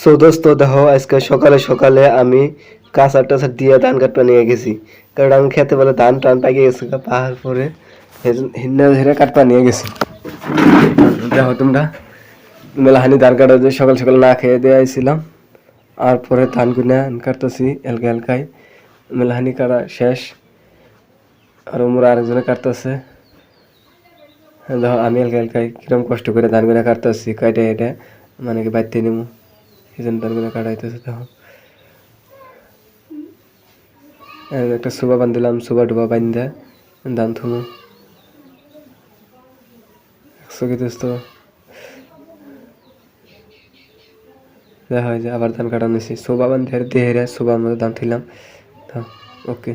So দোস্ত দেখো আজকে সকালে সকালে আমি কাঁচা টাচা দিয়ে ধান কাটতে নিয়ে গেছি। কারণ আমি খেতে বলে ধান টান পাইকে গেছে পাহাড় পরে হিন্না ধরে কাটতে নিয়ে গেছি। দেখো তোমরা মেলাহানি ধান কাটা যে সকাল সকাল না খেয়ে দিয়ে আইছিলাম, আর পরে ধান গুনা কাটতেছি এলকা এলকাই। মেলাহানি কাটা শেষ, আর মোরা আরেকজনে কাটতেছে। দেখো আমি এলকা এলকাই কিরম কষ্ট করে ধান গুনা কাটতেছি, কাটে এটা মানে কি বাইতে নিমু এই জন্য ধান গুনা কাটাইতেছে। দেখো একটা সুবা বান্ধিলাম, সুবা ডুবা বান্ধা ধান থুমু একশো কি দোস্ত। দেখা হয় যে আবার ধান কাটা নিছি, সোবা বান্ধে দেহেরা সোবার মধ্যে ধান থইলাম। ওকে।